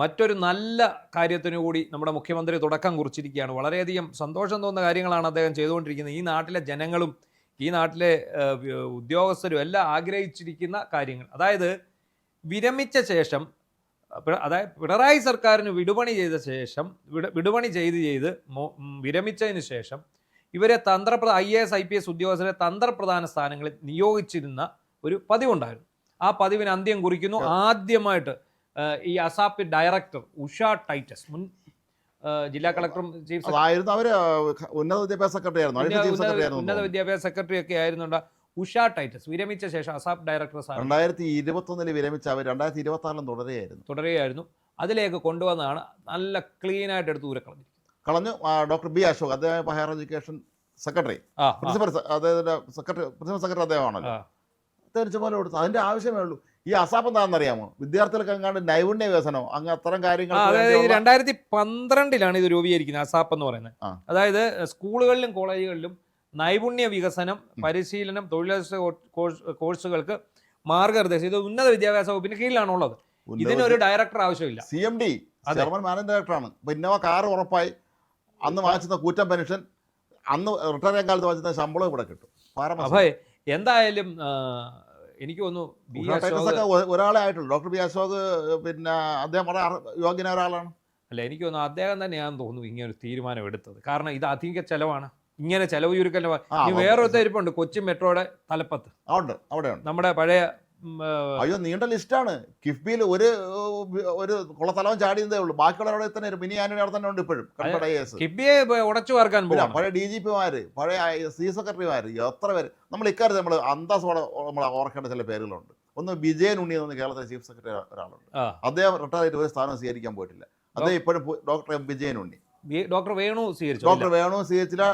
മറ്റൊരു നല്ല കാര്യത്തിനു കൂടി നമ്മുടെ മുഖ്യമന്ത്രി തുടക്കം കുറിച്ചിരിക്കുകയാണ്. വളരെയധികം സന്തോഷം തോന്നുന്ന കാര്യങ്ങളാണ് അദ്ദേഹം ചെയ്തുകൊണ്ടിരിക്കുന്നത്. ഈ നാട്ടിലെ ജനങ്ങളും ഈ നാട്ടിലെ ഉദ്യോഗസ്ഥരും എല്ലാം ആഗ്രഹിച്ചിരിക്കുന്ന കാര്യങ്ങൾ. അതായത് വിരമിച്ച ശേഷം, അതായത് പിണറായി സർക്കാരിന് വിടുപണി ചെയ്ത ശേഷം വിടുപണി ചെയ്ത് വിരമിച്ചതിന് ശേഷം ഇവരെ IAS IPS ഉദ്യോഗസ്ഥരെ തന്ത്രപ്രധാന സ്ഥാനങ്ങളിൽ നിയോഗിച്ചിരുന്ന ഒരു പതിവുണ്ടായിരുന്നു. ആ പതിവിന് അന്ത്യം കുറിക്കുന്നു. ആദ്യമായിട്ട് ഈ അസാപ് ഡയറക്ടർ ഉഷ ടൈറ്റസ്, മുൻ ജില്ലാ കളക്ടറും ചീഫ് ഉന്നത വിദ്യാഭ്യാസ സെക്രട്ടറി ഒക്കെ ആയിരുന്നുണ്ട് ഉഷ ടൈറ്റസ്. വിരമിച്ച ശേഷം അസാപ് ഡയറക്ടർ 2021 വിരമിച്ച അവർ 2026 തുടരുകയായിരുന്നു. അതിലേക്ക് കൊണ്ടുവന്നാണ് നല്ല ക്ലീൻ ആയിട്ട് എടുത്ത് കളഞ്ഞു. ഡോക്ടർ ബി അശോക്, അദ്ദേഹം higher education secretary, principal secretary അദ്ദേഹമാണല്ലോ. അദ്ദേഹം പോലെ കൊടുത്തു. അതിന്റെ ആവശ്യമേ ഉള്ളൂ. ഈ അസാപ്പ് എന്താണെന്നറിയാമോ? വിദ്യാർത്ഥികൾക്ക് അങ്ങാണ്ട് നൈപുണ്യ വികസനമോ അത്തരം കാര്യങ്ങൾ. അതായത് 2012 ഇത് രൂപീകരിക്കുന്നത് അസാപ്പ് എന്ന് പറയുന്നത്. അതായത് സ്കൂളുകളിലും കോളേജുകളിലും നൈപുണ്യ വികസനം, പരിശീലനം, തൊഴിലധിഷ്ഠിത കോഴ്സുകൾക്ക് മാർഗനിർദ്ദേശം. ഇത് ഉന്നത വിദ്യാഭ്യാസ വകുപ്പിന് കീഴിലാണുള്ളത്. ഇതിനൊരു ഡയറക്ടർ ആവശ്യമില്ല. CMD ചെയർമാൻ മാനേജിംഗ് ഡയറക്ടറാണ്. ഇന്നോവ കാറ് ഉറപ്പായി. അന്ന് വാങ്ങിച്ച കൂറ്റൻ പെൻഷൻ, അന്ന് റിട്ടയർ കാലത്ത് വാങ്ങിച്ച ശമ്പളം ഇവിടെ കിട്ടും. അപ്പൊ എന്തായാലും എനിക്ക് തോന്നുന്നു ഒരാളെ ആയിട്ടുള്ളൂ. ഡോക്ടർ ബി അശോക് പിന്നെ അദ്ദേഹം വളരെ യോഗ്യനായ ഒരാളാണ്. അല്ല, എനിക്ക് തോന്നുന്നു അദ്ദേഹം തന്നെയാണെന്ന് തോന്നുന്നു ഇങ്ങനെ ഒരു തീരുമാനം എടുത്തത്. കാരണം ഇത് അധിക ചെലവാണ്. ഇങ്ങനെ ചെലവ് ചുരുക്കൽ. വേറൊരു ഇരിപ്പുണ്ട് കൊച്ചി മെട്രോയുടെ തലപ്പത്ത്, അവിടെ നമ്മുടെ പഴയ നീണ്ട ലിസ്റ്റാണ്. കിഫ്ബിയിൽ ഒരു കുളത്തലവൻ ചാടിയതേ ഉള്ളൂ. ബാക്കിയുള്ളവരുടെ തന്നെ മിനി ആന്റണി അവിടെ തന്നെ ഉണ്ട് ഇപ്പോഴും. കിഫ്ബിയെ ഉടച്ചു വാർക്കാൻ പോകാം. പഴയ DGPമാര്, പഴയ സെക്രട്ടറിമാര്, എത്ര പേര്. നമ്മൾ ഇക്കാര്യത്തിൽ നമ്മൾ അന്തസ്സോടെ നമ്മൾ ഓർക്കേണ്ട ചില പേരുകളുണ്ട്. ഒന്ന് വിജയൻ ഉണ്ണി എന്ന് കേരളത്തിലെ ചീഫ് സെക്രട്ടറി ഒരാളുണ്ട്. അദ്ദേഹം റിട്ടയർ ആയിട്ട് ഒരു സ്ഥാനം സ്വീകരിക്കാൻ പോയിട്ടില്ല. അദ്ദേഹം ഇപ്പോഴും ഡോക്ടർ വിജയൻ ഉണ്ണി. ഡോക്ടർ വേണു സ്വീകരിച്ചില്ല.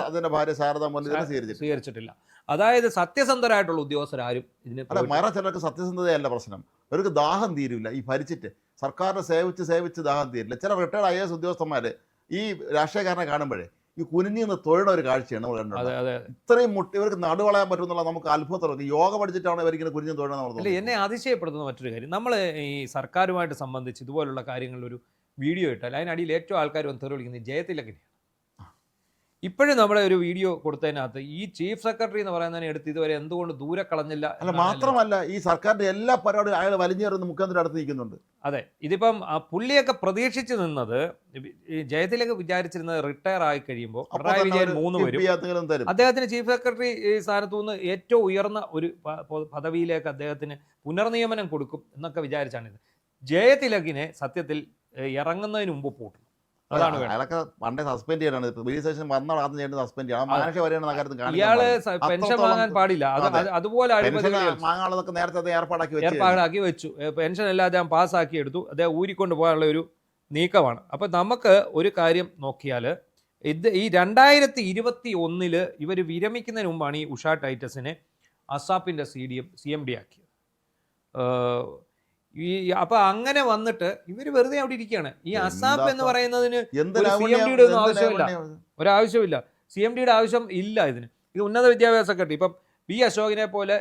അതിന്റെ ഭാര്യ ശാരദ മുരളീധരൻ സ്വീകരിച്ചിട്ടില്ല. അതായത് സത്യസന്ധരായിട്ടുള്ള ഉദ്യോഗസ്ഥരാരും ഇതിന് മറ. ചിലർക്ക് സത്യസന്ധതയല്ല പ്രശ്നം, അവർക്ക് ദാഹം തീരില്ല. ഈ ഭരിച്ചിട്ട് സർക്കാരിനെ സേവിച്ച് ദാഹം തീരില്ല. ചില റിട്ടയർഡ് IAS ഉദ്യോഗസ്ഥന്മാര് ഈ രാഷ്ട്രീയക്കാരനെ കാണുമ്പോഴേ ഈ കുനിഞ്ഞിന്ന് തൊഴിൽ ഒരു കാഴ്ചയാണ് നമ്മൾ കണ്ടത്. ഇത്രയും ഇവർക്ക് നടുവളയാൻ പറ്റുന്നുള്ള നമുക്ക് അത്ഭുതം. യോഗ പഠിച്ചിട്ടാണ് ഇവരിങ്ങനെ കുനിഞ്ഞ് തൊഴിൽ. എന്നെ അതിശയപ്പെടുത്തുന്ന മറ്റൊരു കാര്യം, നമ്മൾ ഈ സർക്കാരുമായിട്ട് സംബന്ധിച്ച് ഇതുപോലുള്ള കാര്യങ്ങളിൽ ഒരു വീഡിയോ ഇട്ടാൽ അതിനടിയിൽ ഏറ്റവും ആൾക്കാർ വന്ന് തെറി വിളിക്കുന്നത് ജയതിലകനെയാണ്. ഇപ്പോഴും നമ്മുടെ ഒരു വീഡിയോ കൊടുത്തതിനകത്ത് ഈ ചീഫ് സെക്രട്ടറി എന്ന് പറയുന്നതിനെ എടുത്ത് ഇതുവരെ എന്തുകൊണ്ട് ദൂരെ കളഞ്ഞില്ല. അല്ല, മാത്രമല്ല ഈ സർക്കാരിന്റെ എല്ലാ പരിപാടിയും അയാൾ വലിഞ്ഞേറുന്ന മുഖ്യമന്ത്രി അടുത്ത് നിൽക്കുന്നുണ്ട്. അതെ, ഇതിപ്പം പുള്ളിയൊക്കെ പ്രതീക്ഷിച്ചു നിന്നത്, ജയതിലക വിചാരിച്ചിരുന്നത് റിട്ടയർ ആയി കഴിയുമ്പോൾ പിണറായി വിജയൻ 3 വരും, അദ്ദേഹത്തിന് ചീഫ് സെക്രട്ടറി സ്ഥാനത്തു നിന്ന് ഏറ്റവും ഉയർന്ന ഒരു പദവിയിലേക്ക് അദ്ദേഹത്തിന് പുനർനിയമനം കൊടുക്കും എന്നൊക്കെ വിചാരിച്ചാണിത്. ജയതിലകിനെ സത്യത്തിൽ ഇറങ്ങുന്നതിന് മുമ്പ് പൂട്ടും. അയാളൊക്കെ പണ്ടേ സസ്പെൻഡ് ചെയ്യണം. റിലീസേഷൻ വന്ന സസ്പെൻഡ് ചെയ്യണം. ഇയാള് പെൻഷൻ വാങ്ങാൻ പാടില്ല. അതുപോലെ നേരത്തെ ഏർപ്പാടാക്കി വെച്ചു. പെൻഷൻ എല്ലാം അദ്ദേഹം പാസ്സാക്കി എടുത്തു. അദ്ദേഹം ഊരിക്കൊണ്ട് പോകാനുള്ള ഒരു നീക്കമാണ്. അപ്പൊ നമുക്ക് ഒരു കാര്യം നോക്കിയാൽ, ഈ 2021 ഇവർ വിരമിക്കുന്നതിന് മുമ്പാണ് ഈ ഉഷ ടൈറ്റസിനെ അസാപ്പിന്റെ CMD ആക്കിയത്. അപ്പൊ അങ്ങനെ അങ്ങനെ ഇവര് വെറുതെ അവിടെ ഇരിക്കുകയാണ്. ഈ അസാപ്പ് എന്ന് പറയുന്നതിന് CMDയുടെ ഒന്നും ആവശ്യമില്ല, ഒരാവശ്യമില്ല. CMDയുടെ ആവശ്യം ഇല്ല ഇതിന്. ഇത് ഉന്നത വിദ്യാഭ്യാസ സെക്രട്ടറി. ഇപ്പം ബി അശോകിനെ പോലെ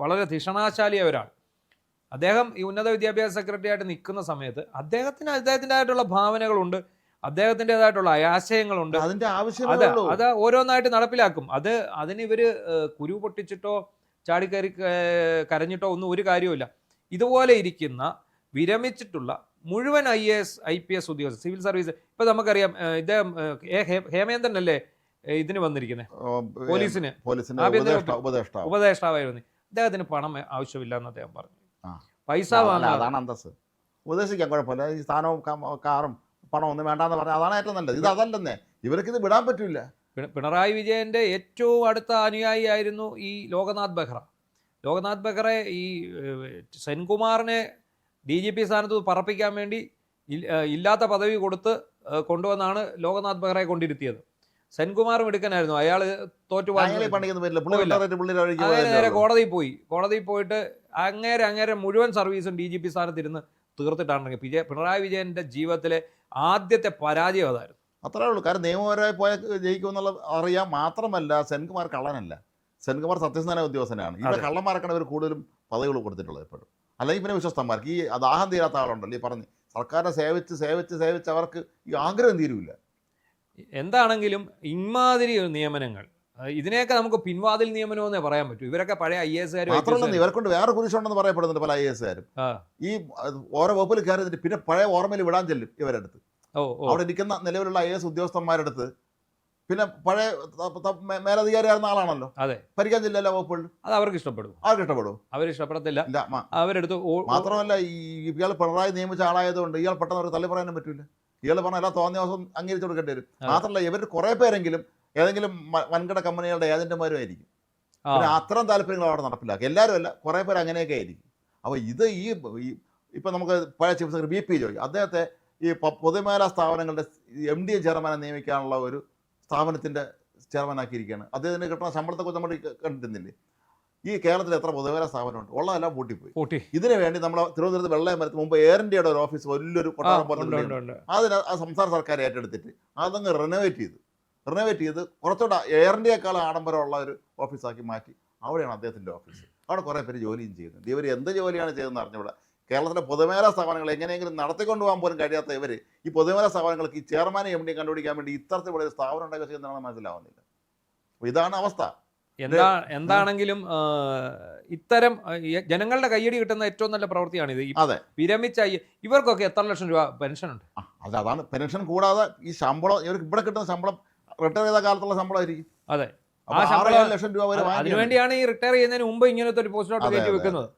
വളരെ ധിഷണാശാലിയായ ഒരാൾ, അദ്ദേഹം ഈ ഉന്നത വിദ്യാഭ്യാസ സെക്രട്ടറി ആയിട്ട് നിൽക്കുന്ന സമയത്ത് അദ്ദേഹത്തിൻ്റെതായിട്ടുള്ള ഭാവനകളുണ്ട്, അദ്ദേഹത്തിൻ്റെതായിട്ടുള്ള ആശയങ്ങളുണ്ട്. അത് ഓരോന്നായിട്ട് നടപ്പിലാക്കും. അതിന് ഇവര് കുരു പൊട്ടിച്ചിട്ടോ ചാടിക്കയറി കരഞ്ഞിട്ടോ ഒന്നും ഒരു കാര്യവുമില്ല. ഇതുപോലെ ഇരിക്കുന്ന വിരമിച്ചിട്ടുള്ള മുഴുവൻ IAS IPS ഉദ്യോഗസ്ഥർ, സിവിൽ സർവീസ്, ഇപ്പൊ നമുക്കറിയാം ഇദ്ദേഹം ഹേമേന്ദ്രൻ അല്ലേ ഇതിന് വന്നിരിക്കുന്നത്, പോലീസിന് ഉപദേഷ്ടാവായിരുന്നു. അദ്ദേഹത്തിന് പണം ആവശ്യമില്ല എന്ന് അദ്ദേഹം പറഞ്ഞു. പൈസ വാങ്ങാൻ അന്തസ് ഉപദേശിക്കാൻ കുഴപ്പമില്ല. ഈ സ്ഥാനവും കാറും പണം ഒന്നും വേണ്ടാന്ന് പറഞ്ഞാൽ അതാണ് ഏറ്റവും നല്ലത്. ഇത് അതല്ലെന്നേ, ഇവർക്ക് ഇത് വിടാൻ പറ്റില്ല. പിണറായി വിജയന്റെ ഏറ്റവും അടുത്ത അനുയായി ആയിരുന്നു ഈ ലോകനാഥ് ബെഹ്റ. ലോകനാഥ് ബെഹ്റയെ ഈ സെൻകുമാറിനെ DGP സ്ഥാനത്ത് പറപ്പിക്കാൻ വേണ്ടി ഇല്ലാത്ത പദവി കൊടുത്ത് കൊണ്ടുവന്നാണ് ലോകനാഥ് ബെഹ്റയെ കൊണ്ടിരുത്തിയത്. സെൻകുമാറും എടുക്കാനായിരുന്നു. അയാൾ തോറ്റു നേരെ കോടതിയിൽ പോയിട്ട് അങ്ങേരെ മുഴുവൻ സർവീസും DGP സ്ഥാനത്തിരുന്ന് തീർത്തിട്ടാണ് പിണറായി വിജയന്റെ ജീവിതത്തിലെ ആദ്യത്തെ പരാജയം അതായിരുന്നു. അത്രേ ഉള്ളൂ. കാരണം നിയമപരമായി പോയാൽ ജയിക്കുമെന്നുള്ള അറിയാം. മാത്രമല്ല സെൻകുമാർ കള്ളനല്ല, സെൻകുമാർ സത്യസന്ധനായ ഉദ്യോഗസ്ഥനാണ്. ഇവിടെ കള്ളന്മാർക്കാണ് ഇവർ കൂടുതലും പദവികൾ കൊടുത്തിട്ടുള്ളത്. എപ്പോഴും അല്ലെങ്കിൽ പിന്നെ വിശ്വസ്തന്മാർക്ക് ഈ ദാഹം തീരാത്ത ആളുണ്ടല്ലോ ഈ പറഞ്ഞ് സർക്കാരിനെ സേവിച്ച് സേവിച്ച് സേവിച്ച് അവർക്ക് ഈ ആഗ്രഹം തീരുമില്ല. എന്താണെങ്കിലും ഇമാതിരി നിയമനങ്ങൾ ഇതിനെയൊക്കെ നമുക്ക് പിൻവാതിൽ നിയമനം എന്നേ പറയാൻ പറ്റൂ. ഇവരൊക്കെ പഴയ IAS മാത്രമല്ല ഇവർക്കൊണ്ട് വേറെ കുരിശുണ്ടെന്ന് പറയപ്പെടുന്നുണ്ട് പല IAS കാരും. ഈ ഓരോ വകുപ്പിൽ കയറി പിന്നെ പഴയ ഓർമ്മയിൽ വിടാൻ ചെല്ലും ഇവരെടുത്ത്. അവിടെ ഇരിക്കുന്ന നിലവിലുള്ള IAS ഉദ്യോഗസ്ഥന്മാരെടുത്ത് പിന്നെ പഴയ മേലധികാരിയായിരുന്ന ആളാണല്ലോ, അതെ, ഭരിക്കാൻ ചെല്ലില്ല വകുപ്പുകളിൽ. അത് അവർക്ക് ഇഷ്ടപ്പെടും, അവർ ഇഷ്ടപ്പെടത്തില്ല. അവരെടുത്ത് മാത്രമല്ല ഇയാൾ പിണറായി നിയമിച്ച ആളായതുകൊണ്ട് ഇയാൾ പെട്ടെന്ന് അവർ തള്ളി പറയാനും പറ്റില്ല. ഇയാൾ പറഞ്ഞ എല്ലാ തോന്നിയ ദിവസം അംഗീകരിച്ചു കൊടുക്കേണ്ടി വരും. മാത്രമല്ല ഇവർ കുറെ പേരെങ്കിലും ഏതെങ്കിലും വൻകിട കമ്പനികളുടെ ഏജന്റുമാരും ആയിരിക്കും. പിന്നെ അത്തരം താല്പര്യങ്ങൾ അവിടെ നടപ്പിലാക്കുക. എല്ലാവരും അല്ല, കുറെ പേര് അങ്ങനെയൊക്കെ ആയിരിക്കും. അപ്പോൾ ഇത് ഇപ്പം നമുക്ക് പഴയ ചീഫ് സെക്രട്ടറി BP ജോയ് അദ്ദേഹത്തെ ഈ പൊതുമേഖലാ സ്ഥാപനങ്ങളുടെ MD ചെയർമാനെ നിയമിക്കാനുള്ള ഒരു സ്ഥാപനത്തിൻ്റെ ചെയർമാനാക്കിയിരിക്കുകയാണ്. അദ്ദേഹത്തിന് കിട്ടുന്ന ശമ്പളത്തെക്കുറിച്ച് നമ്മൾ കണ്ടിരുന്നില്ലേ? ഈ കേരളത്തിൽ എത്ര പൊതുമേഖലാ സ്ഥാപനമുണ്ട്? ഉള്ളതെല്ലാം പൂട്ടിപ്പോയി. ഇതിനു വേണ്ടി നമ്മൾ തിരുവനന്തപുരത്ത് വെള്ളയമരത്തിന് മുമ്പ് എയർ ഇന്ത്യയുടെ ഒരു ഓഫീസ് വലിയൊരു കൊട്ടാരം പോലെ അതിന് സംസ്ഥാന സർക്കാർ ഏറ്റെടുത്തിട്ട് അതങ്ങ് റിനോവേറ്റ് ചെയ്ത് കുറച്ചുകൂടെ എയർ ഇന്ത്യയെക്കാളും ആഡംബരമുള്ള ഒരു ഓഫീസാക്കി മാറ്റി. അവിടെയാണ് അദ്ദേഹത്തിൻ്റെ ഓഫീസ്. അവിടെ കുറേ പേര് ജോലിയും ചെയ്യുന്നുണ്ട്. ഇവർ എന്ത് ജോലിയാണ് ചെയ്തതെന്ന് അറിഞ്ഞൂടെ. കേരളത്തിലെ പൊതുമേഖലാ സ്ഥാപനങ്ങൾ എങ്ങനെയെങ്കിലും നടത്തിക്കൊണ്ടു പോകാൻ പോലും കഴിയാത്ത ഇവർ ഈ പൊതുമേഖലാ സ്ഥാപനങ്ങൾക്ക് ഈ ചെയർമാനെ MD കണ്ടുപിടിക്കാൻ വേണ്ടി ഇത്തരത്തിലുള്ള ഒരു സ്ഥാപനം ഉണ്ടാക്കി ചെയ്യുന്നതാണെന്ന് മനസ്സിലാവുന്നില്ല. അപ്പോൾ ഇതാണ് അവസ്ഥ. എന്താണെങ്കിലും ഇത്തരം ജനങ്ങളുടെ കയ്യടി കിട്ടുന്ന ഏറ്റവും നല്ല പ്രവൃത്തിയാണ് ഇത്. അതെ, വിരമിച്ച ഇവർക്കൊക്കെ എത്ര ലക്ഷം രൂപ പെൻഷൻ ഉണ്ട്? അതാണ് പെൻഷൻ കൂടാതെ ഈ ശമ്പളം ഇവർക്ക് ഇവിടെ കിട്ടുന്ന ശമ്പളം റിട്ടയർ ചെയ്ത കാലത്തുള്ള ശമ്പളമായിരിക്കും. അതെ, ലക്ഷം രൂപ വരെ. അതിനുവേണ്ടിയാണ് ഈ റിട്ടയർ ചെയ്യുന്നതിന് മുമ്പ് ഇങ്ങനത്തെ ഒരു പോസ്റ്റിലോട്ട് കയറ്റി വെക്കുന്നത്.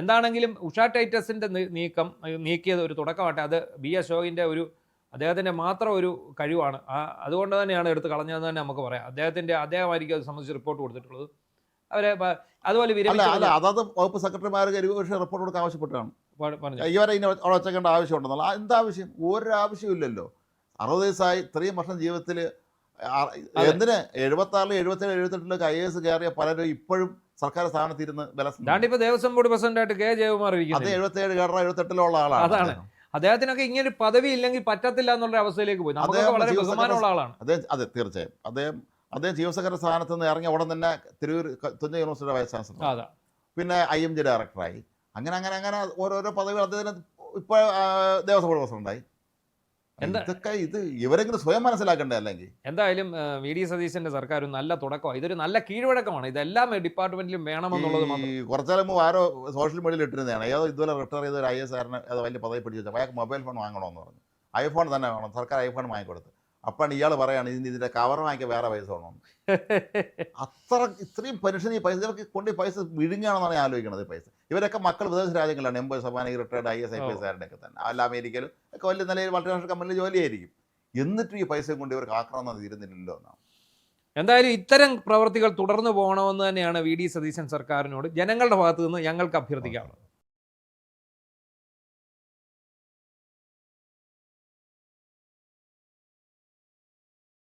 എന്താണെങ്കിലും ഉഷ ടൈറ്റസിന്റെ നീക്കിയത് ഒരു തുടക്കമാട്ടെ. അത് B അശോകിന്റെ അദ്ദേഹത്തിന്റെ മാത്രം ഒരു കഴിവാണ്. അതുകൊണ്ട് തന്നെയാണ് എടുത്ത് കളഞ്ഞതെന്ന് തന്നെ നമുക്ക് പറയാം. അദ്ദേഹമായിരിക്കും അത് സംബന്ധിച്ച് റിപ്പോർട്ട് കൊടുത്തിട്ടുള്ളത്. അവരെ അതുപോലെ അതാത് വകുപ്പ് സെക്രട്ടറിമാർക്ക് റിപ്പോർട്ട് കൊടുക്കാൻ ആവശ്യപ്പെട്ടാണ് ഇവരെ ഇനി അവിടെ വെച്ചേക്കേണ്ട ആവശ്യമുണ്ടെന്നുള്ള. എന്താവശ്യം? ഒരാവശ്യമില്ലല്ലോ. 60 വയസ്സായി ഇത്രയും വർഷം ജീവിതത്തിൽ എന്തിന് 76, 77, 78 IAS കയറിയ പലരും ഇപ്പോഴും സർക്കാർ സ്ഥാനത്തിരുന്ന് ഇപ്പൊ ദേവസ്വം ബോർഡ് പ്രസിഡന്റായിട്ട് K. ജയകുമാർ ഇരിക്കുന്നത്. 77 കേരള 78 ആളാണ്. അതാണ് അദ്ദേഹത്തിനൊക്കെ ഇങ്ങനെ പദവി ഇല്ലെങ്കിൽ പറ്റത്തില്ല എന്നുള്ള അവസ്ഥയിലേക്ക് പോയി. നമുക്ക് വളരെ ബഹുമാനമുള്ള ആളാണ് അദ്ദേഹം. അതെ, തീർച്ചയായും. അദ്ദേഹം ചീഫ് സെക്രട്ടറി സ്ഥാനത്ത് നിന്ന് ഇറങ്ങിയ ഉടൻ തന്നെ തിരൂർ തുഞ്ച യൂണിവേഴ്സിറ്റിയുടെ വൈസ് ചാൻസലർ, പിന്നെ IMG ഡയറക്ടറായി. അങ്ങനെ ഓരോരോ പദവികൾ അദ്ദേഹത്തിന് ഇപ്പോൾ ദേവസ്വം ബോർഡ് പ്രസിഡന്റായി. ഇതൊക്കെ ഇവരെങ്കിലും സ്വയം മനസ്സിലാക്കണ്ടേ? അല്ലെങ്കിൽ എന്തായാലും VD സതീശന്റെ സർക്കാർ ഒരു നല്ല തുടക്കമാണ്. ഇതൊരു നല്ല കീഴ്വഴക്കമാണ്. ഇതെല്ലാം ഡിപ്പാർട്ട്മെന്റിലും വേണമെന്നുള്ളത്. കുറച്ചാൽ മുമ്പ് ആരോ സോഷ്യൽ മീഡിയയിൽ ഇട്ടിരുന്നതാണ്. ഏതോ ഇതുപോലെ റിട്ടയർ ചെയ്ത ഒരു IAS കാരന് ഏതോ വലിയ പദവി പിടിച്ചു വെച്ചാൽ അയാൾക്ക് മൊബൈൽ ഫോൺ വാങ്ങണമെന്ന് പറഞ്ഞു. iPhone തന്നെ വേണം, സർക്കാർ iPhone വാങ്ങിക്കൊടുത്ത്. അപ്പോഴാണ് ഇയാൾ പറയുകയാണ് ഇതിൻ്റെ കവർ വാങ്ങിക്കാൻ വേറെ പൈസ വേണമെന്ന്. ഇത്രയും പെൻഷൻ ഈ പൈസ ഇവർക്ക് കൊണ്ട് പൈസ വിഴുങ്ങാണെന്നാണ് ഞാൻ ആലോചിക്കുന്നത്. പൈസ ഇവരൊക്കെ മക്കൾ വിദേശ രാജ്യങ്ങളിലാണ്. 80% റിട്ടയർഡ് IAS IPS കാരുടെയൊക്കെ തന്നെ. അല്ല അമേരിക്കയിലും ഒക്കെ വലിയ നിലയിൽ മൾട്ടിനാഷണൽ കമ്പനിയിൽ ജോലിയായിരിക്കും. എന്നിട്ടും ഈ പൈസ കൊണ്ട് ഇവർക്ക് ആക്രമണം തീരുന്നില്ലല്ലോ എന്നാണ്. എന്തായാലും ഇത്തരം പ്രവർത്തികൾ തുടർന്നു പോകണമെന്ന് തന്നെയാണ് VD സതീശൻ സർക്കാരിനോട് ജനങ്ങളുടെ ഭാഗത്തു നിന്ന് ഞങ്ങൾക്ക് അഭ്യർത്ഥിക്കാനുള്ളത്.